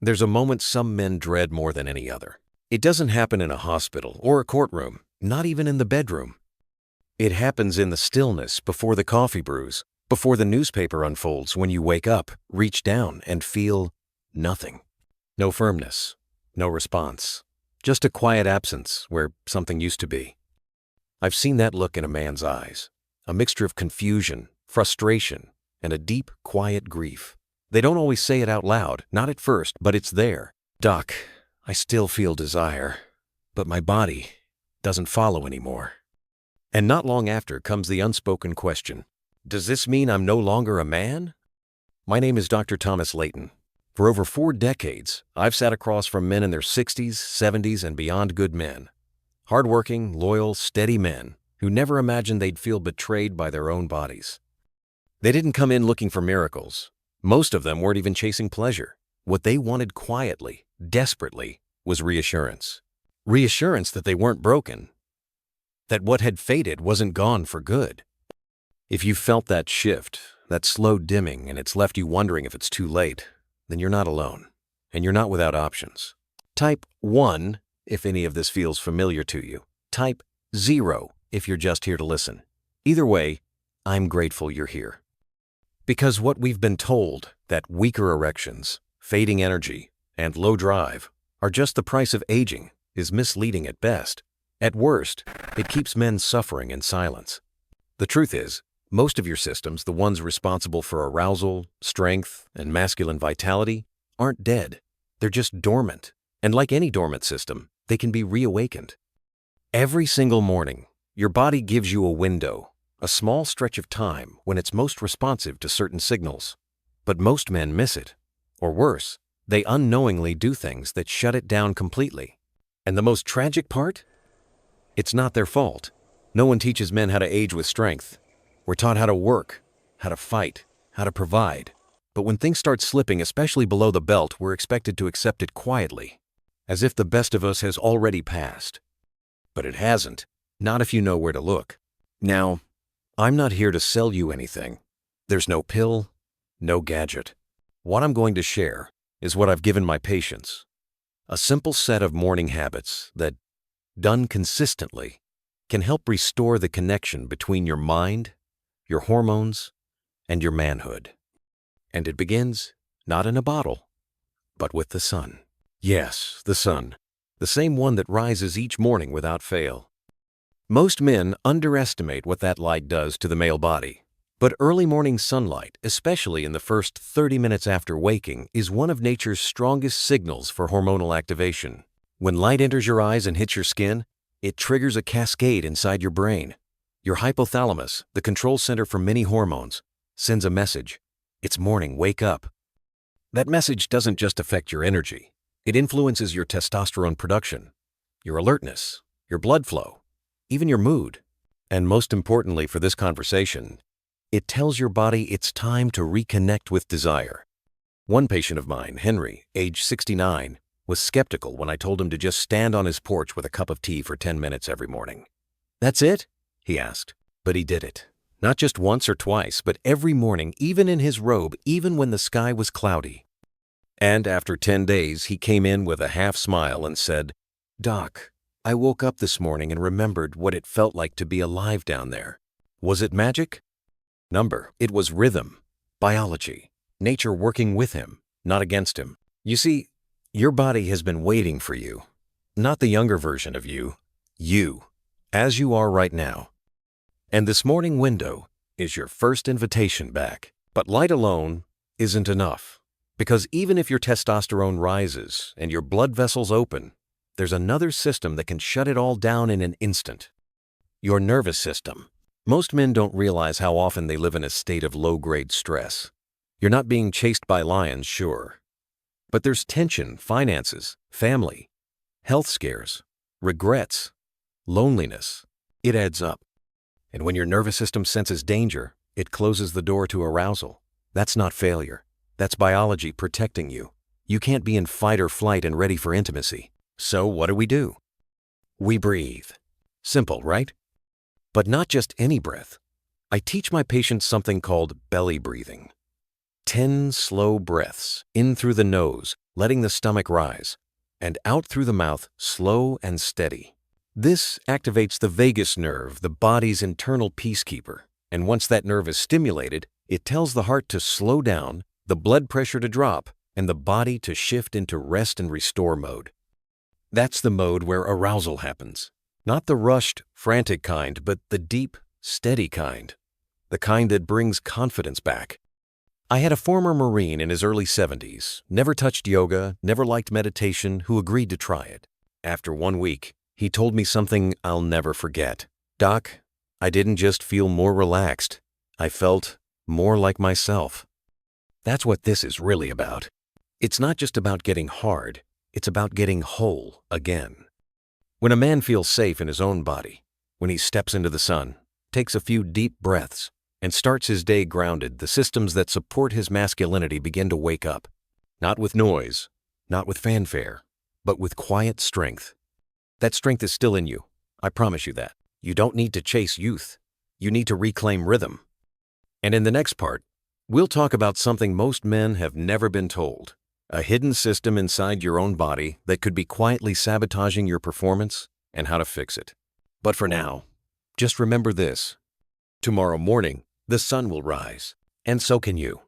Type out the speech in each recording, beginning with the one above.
There's a moment some men dread more than any other. It doesn't happen in a hospital or a courtroom, not even in the bedroom. It happens in the stillness before the coffee brews, before the newspaper unfolds, when you wake up, reach down, and feel nothing. No firmness, no response, just a quiet absence where something used to be. I've seen that look in a man's eyes, a mixture of confusion, frustration, and a deep, quiet grief. They don't always say it out loud, not at first, but it's there. Doc, I still feel desire, but my body doesn't follow anymore. And not long after comes the unspoken question, does this mean I'm no longer a man? My name is Dr. Thomas Leighton. For over 4 decades, I've sat across from men in their 60s, 70s, and beyond good men. Hardworking, loyal, steady men who never imagined they'd feel betrayed by their own bodies. They didn't come in looking for miracles. Most of them weren't even chasing pleasure. What they wanted quietly, desperately, was reassurance. Reassurance that they weren't broken, that what had faded wasn't gone for good. If you felt that shift, that slow dimming, and it's left you wondering if it's too late, then you're not alone, and you're not without options. Type 1 if any of this feels familiar to you. Type 0 if you're just here to listen. Either way, I'm grateful you're here. Because what we've been told, that weaker erections, fading energy, and low drive are just the price of aging, is misleading at best. At worst, it keeps men suffering in silence. The truth is, most of your systems, the ones responsible for arousal, strength, and masculine vitality, aren't dead. They're just dormant. And like any dormant system, they can be reawakened. Every single morning, your body gives you a window, a small stretch of time when it's most responsive to certain signals. But most men miss it. Or worse, they unknowingly do things that shut it down completely. And the most tragic part? It's not their fault. No one teaches men how to age with strength. We're taught how to work, how to fight, how to provide. But when things start slipping, especially below the belt, we're expected to accept it quietly, as if the best of us has already passed. But it hasn't, not if you know where to look. Now, I'm not here to sell you anything. There's no pill, no gadget. What I'm going to share is what I've given my patients. A simple set of morning habits that, done consistently, can help restore the connection between your mind, your hormones, and your manhood. And it begins not in a bottle, but with the sun. Yes, the sun, the same one that rises each morning without fail. Most men underestimate what that light does to the male body. But early morning sunlight, especially in the first 30 minutes after waking, is one of nature's strongest signals for hormonal activation. When light enters your eyes and hits your skin, it triggers a cascade inside your brain. Your hypothalamus, the control center for many hormones, sends a message. It's morning, wake up. That message doesn't just affect your energy. It influences your testosterone production, your alertness, your blood flow, even your mood. And most importantly for this conversation, it tells your body it's time to reconnect with desire. One patient of mine, Henry, age 69, was skeptical when I told him to just stand on his porch with a cup of tea for 10 minutes every morning. "That's it?" he asked. But he did it. Not just once or twice, but every morning, even in his robe, even when the sky was cloudy. And after 10 days, he came in with a half smile and said, "Doc, I woke up this morning and remembered what it felt like to be alive down there. Was it magic? It was rhythm, biology, nature working with him, not against him. You see, your body has been waiting for you, not the younger version of you, as you are right now. And this morning window is your first invitation back. But light alone isn't enough, because even if your testosterone rises and your blood vessels open, there's another system that can shut it all down in an instant. Your nervous system. Most men don't realize how often they live in a state of low-grade stress. You're not being chased by lions, sure. But there's tension, finances, family, health scares, regrets, loneliness. It adds up. And when your nervous system senses danger, it closes the door to arousal. That's not failure. That's biology protecting you. You can't be in fight or flight and ready for intimacy. So what do? We breathe. Simple, right? But not just any breath. I teach my patients something called belly breathing. 10 slow breaths, in through the nose, letting the stomach rise, and out through the mouth, slow and steady. This activates the vagus nerve, the body's internal peacekeeper. And once that nerve is stimulated, it tells the heart to slow down, the blood pressure to drop, and the body to shift into rest and restore mode. That's the mode where arousal happens. Not the rushed, frantic kind, but the deep, steady kind. The kind that brings confidence back. I had a former Marine in his early 70s, never touched yoga, never liked meditation, who agreed to try it. After 1 week, he told me something I'll never forget. "Doc, I didn't just feel more relaxed. I felt more like myself." That's what this is really about. It's not just about getting hard, it's about getting whole again. When a man feels safe in his own body, when he steps into the sun, takes a few deep breaths, and starts his day grounded, the systems that support his masculinity begin to wake up. Not with noise, not with fanfare, but with quiet strength. That strength is still in you. I promise you that. You don't need to chase youth. You need to reclaim rhythm. And in the next part, we'll talk about something most men have never been told. A hidden system inside your own body that could be quietly sabotaging your performance and how to fix it. But for now, just remember this. Tomorrow morning, the sun will rise, and so can you.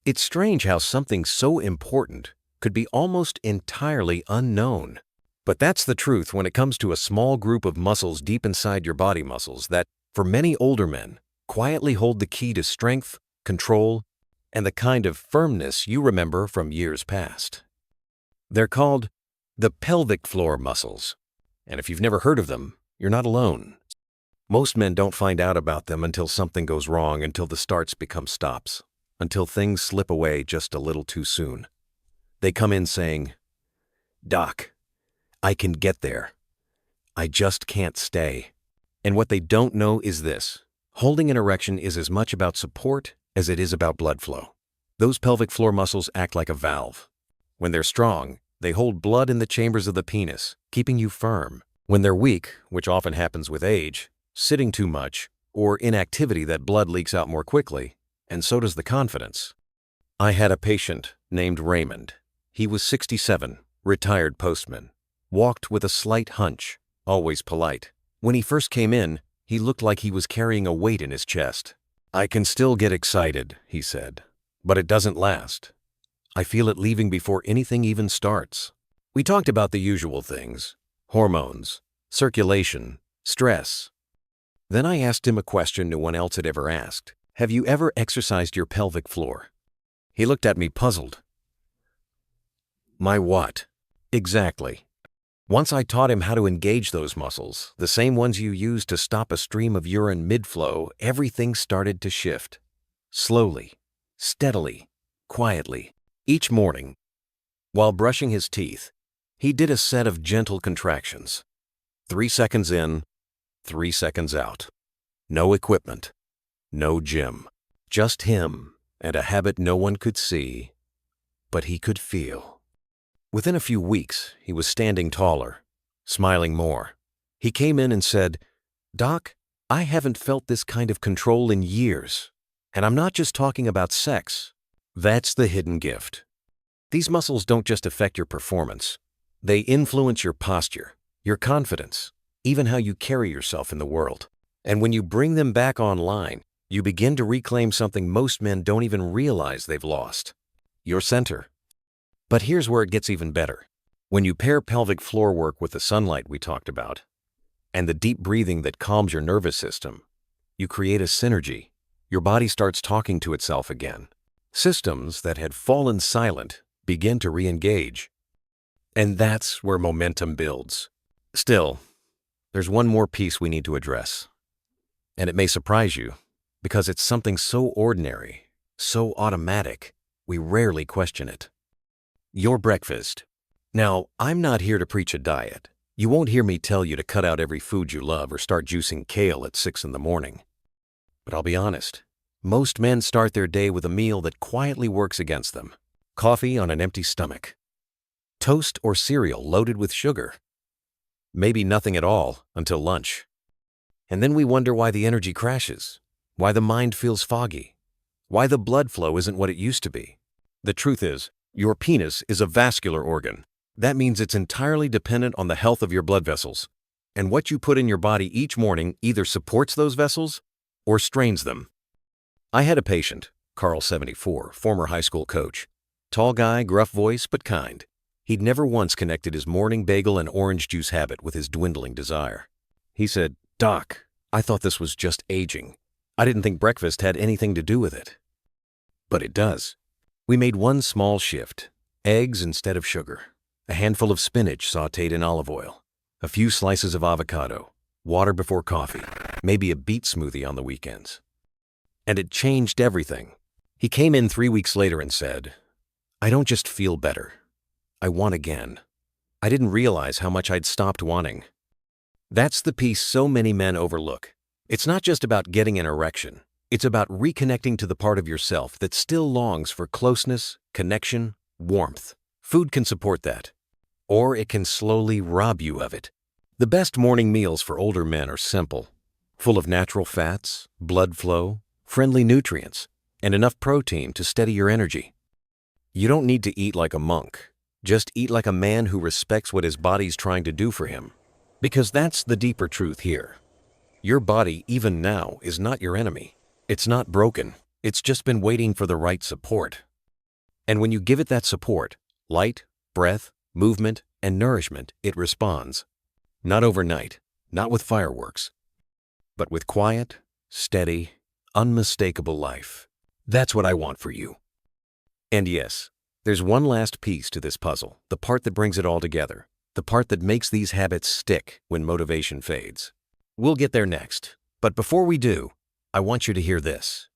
It's strange how something so important could be almost entirely unknown. But that's the truth when it comes to a small group of muscles deep inside your body muscles that, for many older men, quietly hold the key to strength, control, and the kind of firmness you remember from years past. They're called the pelvic floor muscles. And if you've never heard of them, you're not alone. Most men don't find out about them until something goes wrong, until the starts become stops, until things slip away just a little too soon. They come in saying, "Doc, I can get there. I just can't stay." And what they don't know is this. Holding an erection is as much about support as it is about blood flow. Those pelvic floor muscles act like a valve. When they're strong, they hold blood in the chambers of the penis, keeping you firm. When they're weak, which often happens with age, sitting too much, or inactivity, that blood leaks out more quickly, and so does the confidence. I had a patient named Raymond. He was 67, retired postman. Walked with a slight hunch, always polite. When he first came in, he looked like he was carrying a weight in his chest. "I can still get excited," he said, "but it doesn't last. I feel it leaving before anything even starts." We talked about the usual things: hormones, circulation, stress. Then I asked him a question no one else had ever asked. "Have you ever exercised your pelvic floor?" He looked at me puzzled. "My what?" "Exactly." Once I taught him how to engage those muscles, the same ones you use to stop a stream of urine mid-flow, everything started to shift. Slowly, steadily, quietly. Each morning, while brushing his teeth, he did a set of gentle contractions. 3 seconds in, 3 seconds out. No equipment, no gym. Just him and a habit no one could see, but he could feel. Within a few weeks, he was standing taller, smiling more. He came in and said, "Doc, I haven't felt this kind of control in years. And I'm not just talking about sex." That's the hidden gift. These muscles don't just affect your performance. They influence your posture, your confidence, even how you carry yourself in the world. And when you bring them back online, you begin to reclaim something most men don't even realize they've lost: your center. But here's where it gets even better. When you pair pelvic floor work with the sunlight we talked about, and the deep breathing that calms your nervous system, you create a synergy. Your body starts talking to itself again. Systems that had fallen silent begin to re-engage. And that's where momentum builds. Still, there's one more piece we need to address. And it may surprise you, because it's something so ordinary, so automatic, we rarely question it. Your breakfast. Now, I'm not here to preach a diet. You won't hear me tell you to cut out every food you love or start juicing kale at 6 in the morning. But I'll be honest, most men start their day with a meal that quietly works against them. Coffee on an empty stomach. Toast or cereal loaded with sugar. Maybe nothing at all until lunch. And then we wonder why the energy crashes, why the mind feels foggy, why the blood flow isn't what it used to be. The truth is, your penis is a vascular organ. That means it's entirely dependent on the health of your blood vessels. And what you put in your body each morning either supports those vessels or strains them. I had a patient, Carl, 74, former high school coach. Tall guy, gruff voice, but kind. He'd never once connected his morning bagel and orange juice habit with his dwindling desire. He said, "Doc, I thought this was just aging. I didn't think breakfast had anything to do with it." But it does. We made one small shift: eggs instead of sugar, a handful of spinach sautéed in olive oil, a few slices of avocado, water before coffee, maybe a beet smoothie on the weekends. And it changed everything. He came in 3 weeks later and said, "I don't just feel better. I want again. I didn't realize how much I'd stopped wanting." That's the piece so many men overlook. It's not just about getting an erection. It's about reconnecting to the part of yourself that still longs for closeness, connection, warmth. Food can support that, or it can slowly rob you of it. The best morning meals for older men are simple, full of natural fats, blood flow, friendly nutrients, and enough protein to steady your energy. You don't need to eat like a monk. Just eat like a man who respects what his body's trying to do for him. Because that's the deeper truth here. Your body, even now, is not your enemy. It's not broken. It's just been waiting for the right support. And when you give it that support, light, breath, movement, and nourishment, it responds. Not overnight, not with fireworks, but with quiet, steady, unmistakable life. That's what I want for you. And yes, there's one last piece to this puzzle, the part that brings it all together, the part that makes these habits stick when motivation fades. We'll get there next, but before we do, I want you to hear this.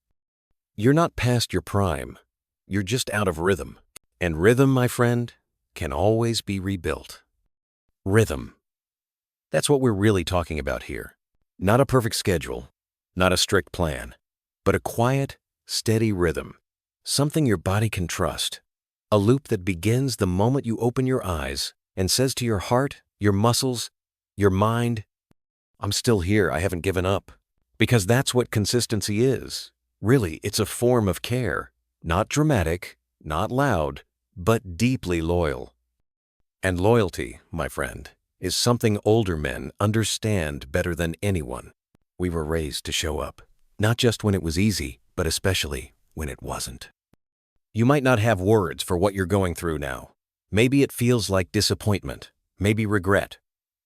You're not past your prime, you're just out of rhythm. And rhythm, my friend, can always be rebuilt. Rhythm. That's what we're really talking about here. Not a perfect schedule, not a strict plan, but a quiet, steady rhythm. Something your body can trust. A loop that begins the moment you open your eyes and says to your heart, your muscles, your mind, "I'm still here, I haven't given up." Because that's what consistency is. Really, it's a form of care. Not dramatic, not loud, but deeply loyal. And loyalty, my friend, is something older men understand better than anyone. We were raised to show up, not just when it was easy, but especially when it wasn't. You might not have words for what you're going through now. Maybe it feels like disappointment, maybe regret,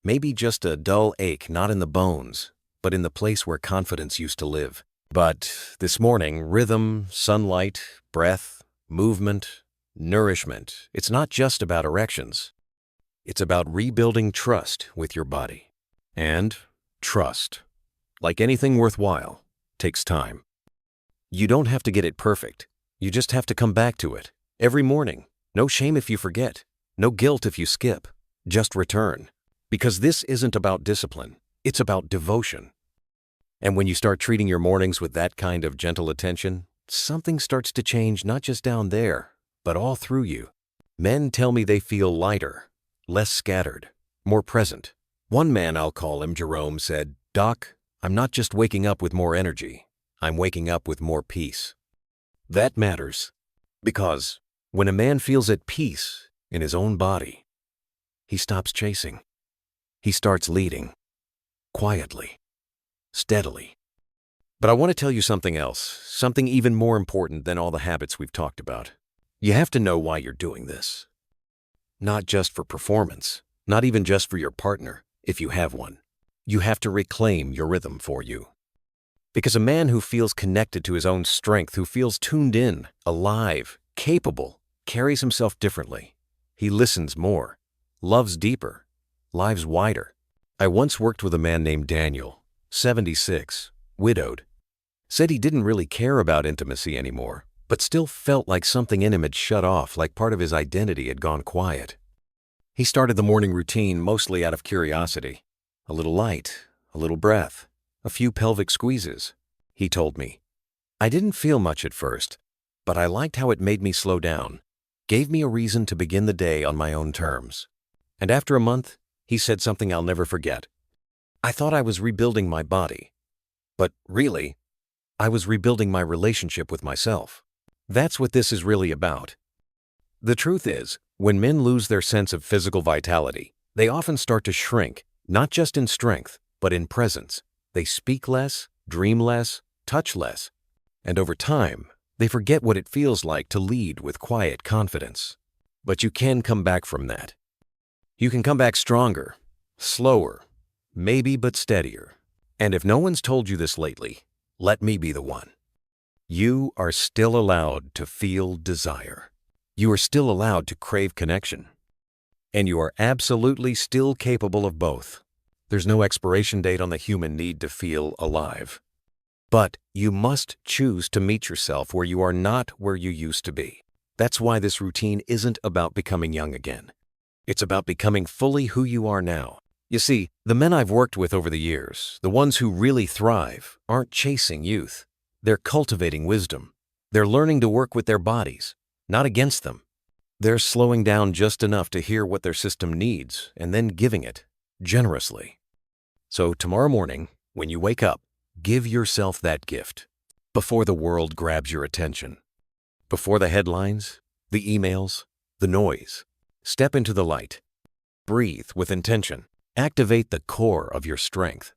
maybe just a dull ache not in the bones, but in the place where confidence used to live. But this morning, rhythm, sunlight, breath, movement, nourishment, it's not just about erections. It's about rebuilding trust with your body. And trust, like anything worthwhile, takes time. You don't have to get it perfect. You just have to come back to it every morning. No shame if you forget. No guilt if you skip. Just return. Because this isn't about discipline. It's about devotion. And when you start treating your mornings with that kind of gentle attention, something starts to change not just down there, but all through you. Men tell me they feel lighter, less scattered, more present. One man, I'll call him Jerome, said, "Doc, I'm not just waking up with more energy. I'm waking up with more peace." That matters, because when a man feels at peace in his own body, he stops chasing. He starts leading, quietly, steadily. But I want to tell you something else, something even more important than all the habits we've talked about. You have to know why you're doing this. Not just for performance, not even just for your partner, if you have one. You have to reclaim your rhythm for you. Because a man who feels connected to his own strength, who feels tuned in, alive, capable, carries himself differently. He listens more, loves deeper, lives wider. I once worked with a man named Daniel, 76, widowed. Said he didn't really care about intimacy anymore, but still felt like something in him had shut off, like part of his identity had gone quiet. He started the morning routine mostly out of curiosity. A little light, a little breath, a few pelvic squeezes. He told me, "I didn't feel much at first, but I liked how it made me slow down, gave me a reason to begin the day on my own terms." And after a month, he said something I'll never forget. "I thought I was rebuilding my body, but really, I was rebuilding my relationship with myself. That's what this is really about. The truth is, when men lose their sense of physical vitality, they often start to shrink, not just in strength, but in presence. They speak less, dream less, touch less, and over time, they forget what it feels like to lead with quiet confidence. But you can come back from that. You can come back stronger, slower, maybe but steadier. And if no one's told you this lately, let me be the one. You are still allowed to feel desire. You are still allowed to crave connection. And you are absolutely still capable of both. There's no expiration date on the human need to feel alive. But you must choose to meet yourself where you are not where you used to be. That's why this routine isn't about becoming young again. It's about becoming fully who you are now. You see, the men I've worked with over the years, the ones who really thrive, aren't chasing youth. They're cultivating wisdom. They're learning to work with their bodies, not against them. They're slowing down just enough to hear what their system needs and then giving it generously. So tomorrow morning, when you wake up, give yourself that gift before the world grabs your attention. Before the headlines, the emails, the noise, step into the light. Breathe with intention. Activate the core of your strength.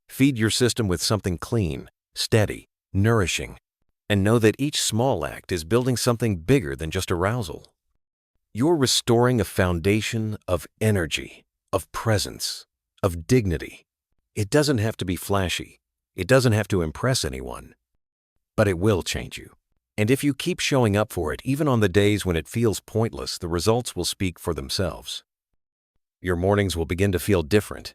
Feed your system with something clean, steady, nourishing, and know that each small act is building something bigger than just arousal. You're restoring a foundation of energy, of presence, of dignity. It doesn't have to be flashy. It doesn't have to impress anyone. But it will change you. And if you keep showing up for it, even on the days when it feels pointless, the results will speak for themselves. Your mornings will begin to feel different.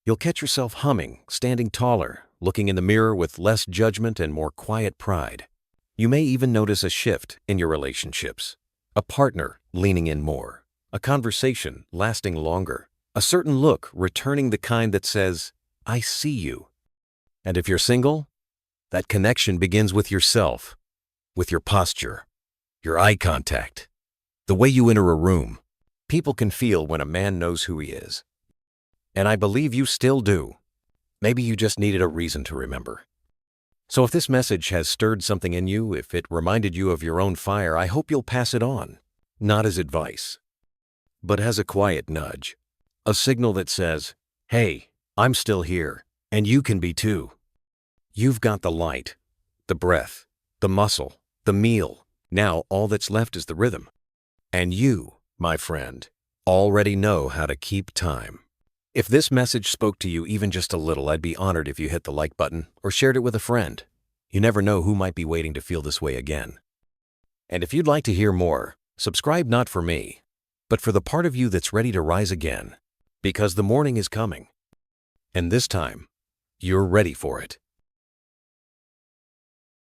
You'll catch yourself humming, standing taller, looking in the mirror with less judgment and more quiet pride. You may even notice a shift in your relationships. A partner leaning in more. A conversation lasting longer. A certain look returning, the kind that says, "I see you." And if you're single, that connection begins with yourself, with your posture, your eye contact, the way you enter a room. People can feel when a man knows who he is. And I believe you still do. Maybe you just needed a reason to remember. So if this message has stirred something in you, if it reminded you of your own fire, I hope you'll pass it on, not as advice, but as a quiet nudge, a signal that says, "Hey, I'm still here, and you can be too." You've got the light, the breath, the muscle, the meal. Now all that's left is the rhythm. And you, my friend, already know how to keep time. If this message spoke to you even just a little, I'd be honored if you hit the like button or shared it with a friend. You never know who might be waiting to feel this way again. And if you'd like to hear more, subscribe not for me, but for the part of you that's ready to rise again, because the morning is coming. And this time, you're ready for it.